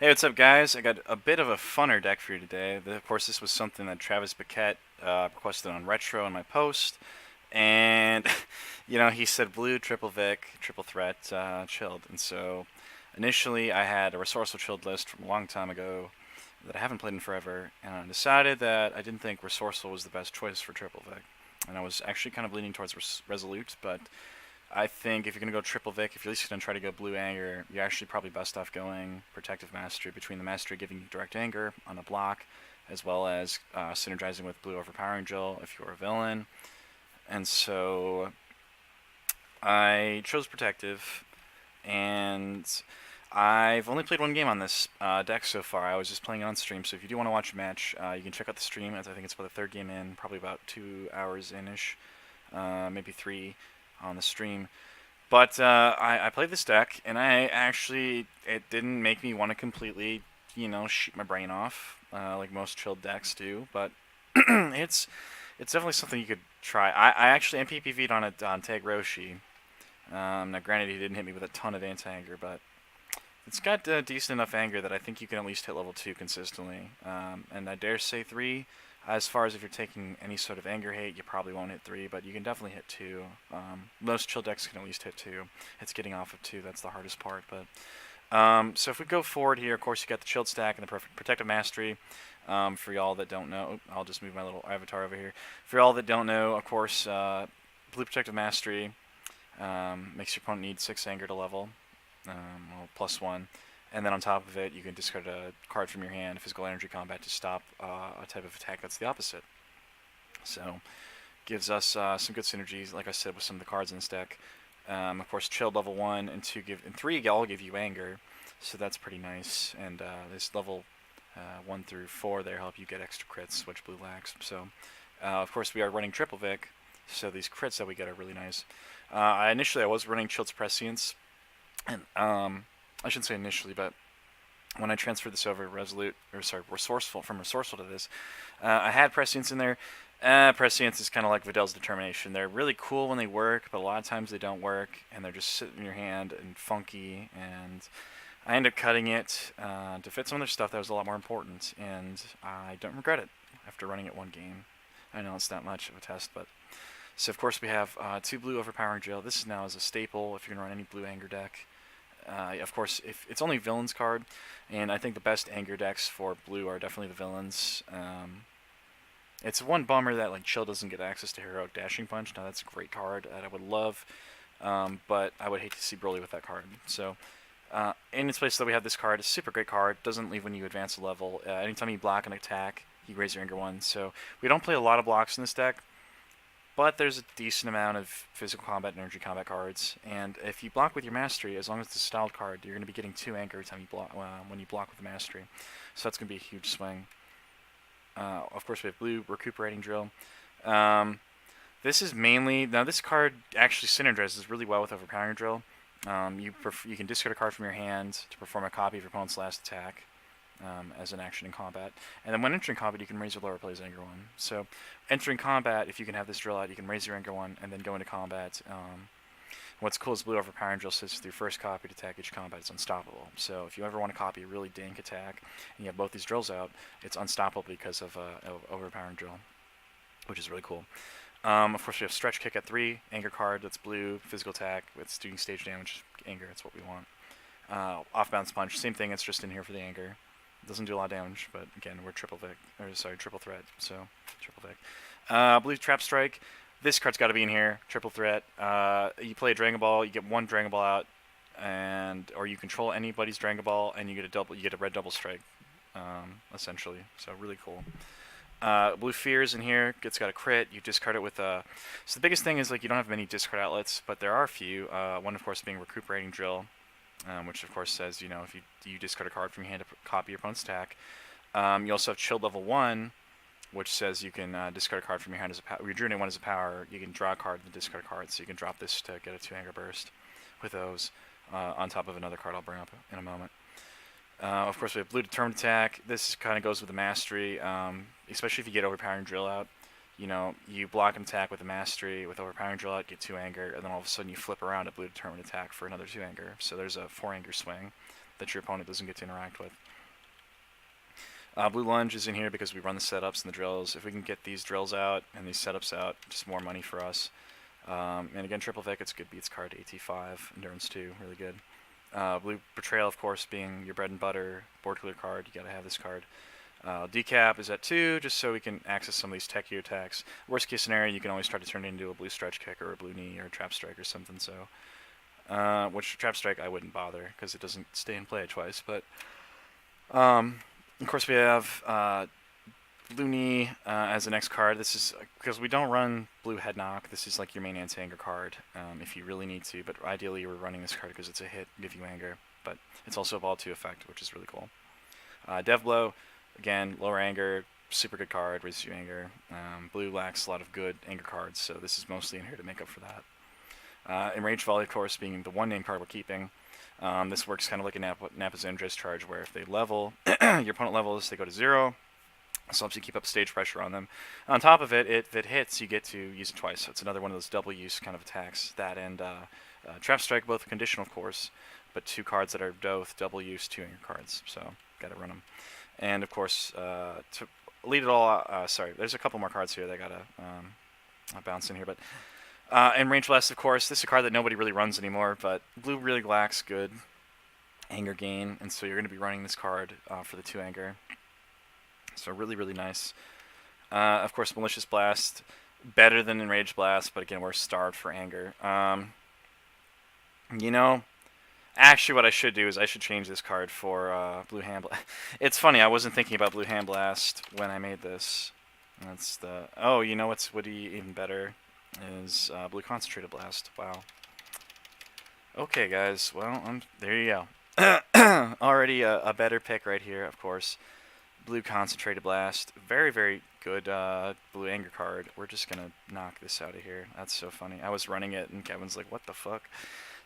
Hey, what's up, guys? I got a bit of a funner deck for you today. Of course, this was something that Travis Biquet requested on Retro in my post, and he said blue, triple Vic, triple threat, chilled. And so, initially, I had a resourceful chilled list from a long time ago that I haven't played in forever, and I decided that I didn't think resourceful was the best choice for triple Vic, and I was actually kind of leaning towards resolute, but I think if you're going to go triple Vic, if you're at least going to try to go blue anger, you're actually probably best off going protective mastery, between the mastery giving you direct anger on a block, as well as synergizing with blue overpowering drill if you're a villain. And so I chose protective, and I've only played one game on this deck so far. I was just playing it on stream, so if you do want to watch a match, you can check out the stream. As I think it's about the third game in, probably about 2 hours in-ish, maybe three on the stream. But I played this deck, and it didn't make me want to completely, shoot my brain off, like most chilled decks do. But it's it's definitely something you could try. I actually MPPV'd on it on Tag Roshi. Now, granted, he didn't hit me with a ton of anti-anger, but it's got decent enough anger that I think you can at least hit level 2 consistently. And I dare say 3. As far as if you're taking any sort of anger hate, you probably won't hit 3, but you can definitely hit 2. Most chill decks can at least hit 2. It's getting off of 2 that's the hardest part. But so if we go forward here, of course, you got the chilled stack and the perfect protective mastery. For y'all that don't know, I'll just move my little avatar over here. For y'all that don't know, of course, blue protective mastery makes your opponent need 6 anger to level, well, +1. And then on top of it, you can discard a card from your hand, physical energy combat, to stop a type of attack that's the opposite. So, gives us some good synergies, like I said, with some of the cards in this deck. Of course, chilled level 1 and 2 and 3 all give you anger, so that's pretty nice. And this level 1 through 4 there help you get extra crits, which blue lacks. So, of course, we are running triple Vic, so these crits that we get are really nice. Initially, I was running chilled prescience, and I shouldn't say initially, but when I transferred this over resourceful from resourceful to this, I had prescience in there. Prescience is kind of like Vidal's determination. They're really cool when they work, but a lot of times they don't work, and they're just sitting in your hand and funky. And I ended up cutting it to fit some other stuff that was a lot more important, and I don't regret it after running it one game. I know it's not much of a test, but so of course we have 2 blue overpowering drill. This is now as a staple if you're gonna run any blue anger deck. Of course, if it's only villains card, and I think the best anger decks for blue are definitely the villains. It's one bummer that like Chill doesn't get access to Heroic Dashing Punch. Now that's a great card that I would love, but I would hate to see Broly with that card. So in its place, though, we have this card. It's a super great card. Doesn't leave when you advance a level. Anytime you block an attack, you raise your anger 1. So we don't play a lot of blocks in this deck, but there's a decent amount of physical combat and energy combat cards, and if you block with your mastery, as long as it's a styled card, you're going to be getting 2 anger every time you block when you block with the mastery. So that's going to be a huge swing. Of course, we have blue recuperating drill. This is mainly now this card actually synergizes really well with overpowering drill. You can discard a card from your hand to perform a copy of your opponent's last attack. As an action in combat. And then when entering combat, you can raise or lower plays anger 1. So entering combat, if you can have this drill out, you can raise your anger 1 and then go into combat. What's cool is blue overpowering drill says through first copy to attack each combat, it's unstoppable. So if you ever want to copy a really dank attack and you have both these drills out, it's unstoppable because of overpowering drill, which is really cool. Of course, we have stretch kick at 3, anger card that's blue, physical attack, it's doing stage damage, anger, that's what we want. Off bounce punch, same thing, it's just in here for the anger. Doesn't do a lot of damage, but again, we're triple threat, so triple Vic. Blue trap strike. This card's got to be in here. Triple threat. You play a Dragon Ball, you get 1 Dragon Ball out, or you control anybody's Dragon Ball, and you get a red double strike, essentially. So really cool. Blue Fears in here. It's got a crit. You discard it with a. So the biggest thing is like you don't have many discard outlets, but there are a few. One of course being recuperating drill. Which of course says, if you discard a card from your hand to copy your opponent's attack. You also have chilled level 1, which says you can discard a card from your hand as a power. Rejuvenate 1 as a power. You can draw a card and discard a card, so you can drop this to get a 2 anger burst with those on top of another card I'll bring up in a moment. Of course, we have blue determined attack. This kind of goes with the mastery, especially if you get overpowering drill out. You block an attack with a mastery, with overpowering drill out, get 2 anger, and then all of a sudden you flip around a blue determined attack for another 2 anger. So there's a 4 anger swing. that your opponent doesn't get to interact with. Blue Lunge is in here because we run the setups and the drills. If we can get these drills out and these setups out, just more money for us. And again, Triple Vic, it's a good beats card, AT5, Endurance 2, really good. Blue Betrayal, of course, being your bread and butter board clear card. You gotta have this card. Decap is at 2, just so we can access some of these techie attacks. Worst case scenario, you can always try to turn it into a blue stretch kick or a blue knee or a trap strike or something. So, which trap strike I wouldn't bother because it doesn't stay in play twice. But of course, we have blue knee as the next card. This is because we don't run blue head knock. This is like your main anti-anger card if you really need to. But ideally, we're running this card because it's a hit, give you anger. But it's also a ball 2 effect, which is really cool. Dev Blow. Again, lower anger, super good card, raises you anger. Blue lacks a lot of good anger cards, so this is mostly in here to make up for that. Enraged Volley, of course, being the one name card we're keeping. This works kind of like a Nappa's Indra's charge, where if they level, your opponent levels, they go to 0. So helps you keep up stage pressure on them. On top of it, if it hits, you get to use it twice. So it's another one of those double use kind of attacks. That and Trap Strike, both conditional, of course, but 2 cards that are both double use 2 anger cards. So gotta run them. And of course, to lead it all, sorry, there's a couple more cards here that I gotta bounce in here. But and Range Blast, of course, this is a card that nobody really runs anymore, but blue really lacks good anger gain, and so you're going to be running this card for the 2 anger. So really, really nice. Of course, Malicious Blast, better than Enraged Blast, but again, we're starved for anger. You know, actually, what I should do is I should change this card for Blue Hand Blast. It's funny, I wasn't thinking about Blue Hand Blast when I made this. That's the... Oh, you know what's would be even better is Blue Concentrated Blast. Wow. Okay, guys. Well, there you go. Already a better pick right here, of course. Blue Concentrated Blast. Very, very good blue anger card. We're just going to knock this out of here. That's so funny. I was running it, and Kevin's like, what the fuck?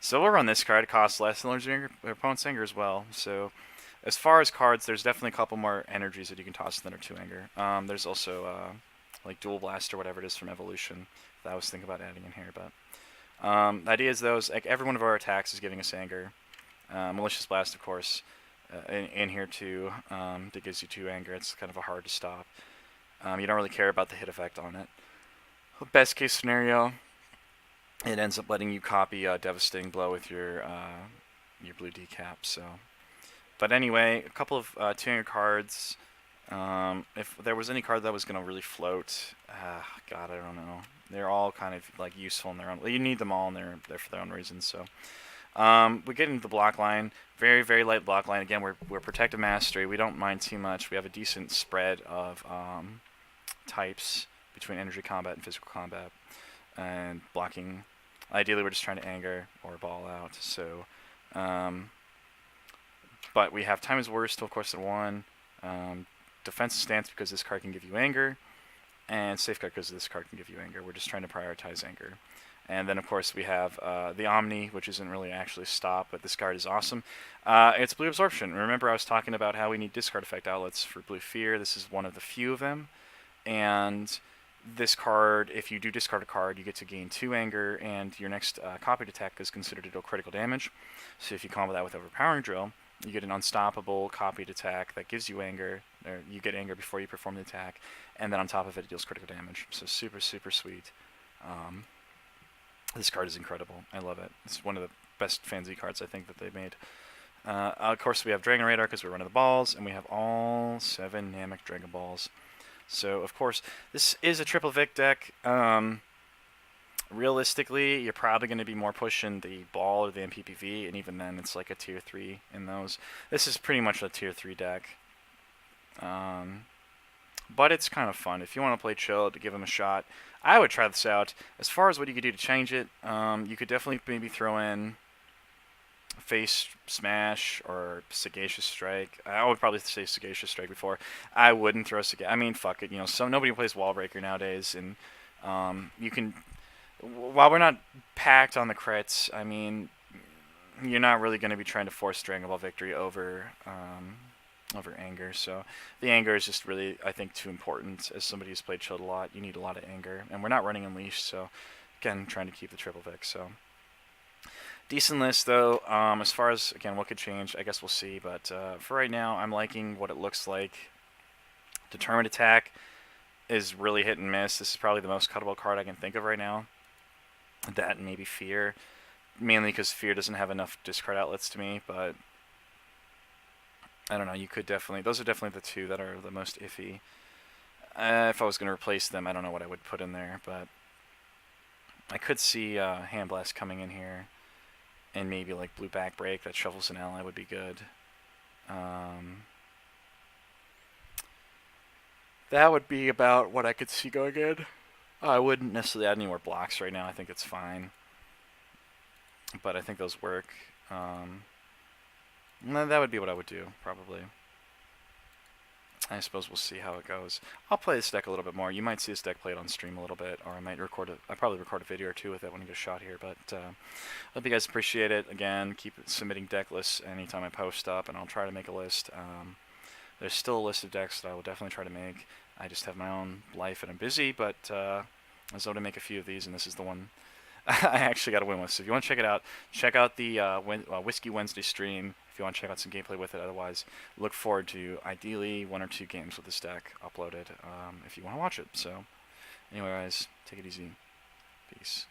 So we'll run this card. It costs less than your opponent's anger as well. So as far as cards, there's definitely a couple more energies that you can toss that are 2 anger. There's also like Dual Blast or whatever it is from Evolution that I was thinking about adding in here. But the idea is those, like every one of our attacks is giving us anger. Malicious Blast, of course, in here too, that gives you 2 anger. It's kind of a hard to stop. You don't really care about the hit effect on it. Best case scenario, it ends up letting you copy Devastating Blow with your blue decap. So, but anyway, a couple of 2 anger cards. If there was any card that was going to really float, God, I don't know. They're all kind of like useful in their own. Well, you need them all, and they're there for their own reasons. So, we get into the block line. Very, very light block line. Again, we're Protective Mastery. We don't mind too much. We have a decent spread of types between energy combat and physical combat, and blocking. Ideally, we're just trying to anger or ball out. So, but we have Time is Worst, of course, at 1. Defensive Stance because this card can give you anger, and Safeguard because this card can give you anger. We're just trying to prioritize anger. And then, of course, we have the Omni, which isn't really actually stop, but this card is awesome. It's Blue Absorption. Remember, I was talking about how we need discard effect outlets for Blue Fear. This is one of the few of them. And this card, if you do discard a card, you get to gain 2 anger, and your next copied attack is considered to deal critical damage. So if you combo that with Overpowering Drill, you get an unstoppable copied attack that gives you anger, or you get anger before you perform the attack, and then on top of it, it deals critical damage. So super, super sweet. This card is incredible. I love it. It's one of the best Fantasy cards I think that they've made. Of course, we have Dragon Radar because we're running the balls, and we have all 7 Namek Dragon Balls. So, of course, this is a Triple Vic deck. Realistically, you're probably going to be more pushing the ball or the MPPV, and even then, it's like a tier 3 in those. This is pretty much a tier 3 deck. But it's kind of fun. If you want to play chill, to give them a shot, I would try this out. As far as what you could do to change it, you could definitely maybe throw in Face Smash or Sagacious Strike. I would probably say Sagacious Strike before. I wouldn't throw Sagacious. I mean, fuck it. You know, nobody plays Wall Breaker nowadays, and you can. While we're not packed on the crits, I mean, you're not really going to be trying to force Dragon Ball victory over anger. So the anger is just really, I think, too important. As somebody who's played Chilled a lot, you need a lot of anger, and we're not running Unleashed, so again, trying to keep the Triple Vic. So Decent list though. As far as again what could change, I guess we'll see. But for right now, I'm liking what it looks like. Determined Attack is really hit and miss. This is probably the most cuttable card I can think of right now. That and maybe Fear, mainly because Fear doesn't have enough discard outlets to me. But I don't know. You could definitely. Those are definitely the two that are the most iffy. If I was going to replace them, I don't know what I would put in there, but I could see Hand Blast coming in here, and maybe like Blue Backbreak that shuffles an ally would be good. That would be about what I could see going in. I wouldn't necessarily add any more blocks right now. I think it's fine, but I think those work. That would be what I would do, probably. I suppose we'll see how it goes. I'll play this deck a little bit more. You might see this deck played on stream a little bit, or I might record it. I'll probably record a video or two with it when I get a shot here. But hope you guys appreciate it. Again, keep submitting deck lists anytime I post up, and I'll try to make a list. There's still a list of decks that I will definitely try to make. I just have my own life and I'm busy, but I was able to make a few of these, and this is the one I actually got to win with. So if you want to check out the Whiskey Wednesday stream if you want to check out some gameplay with it. Otherwise, look forward to ideally 1 or 2 games with this deck uploaded if you want to watch it. So anyway, guys, take it easy. Peace.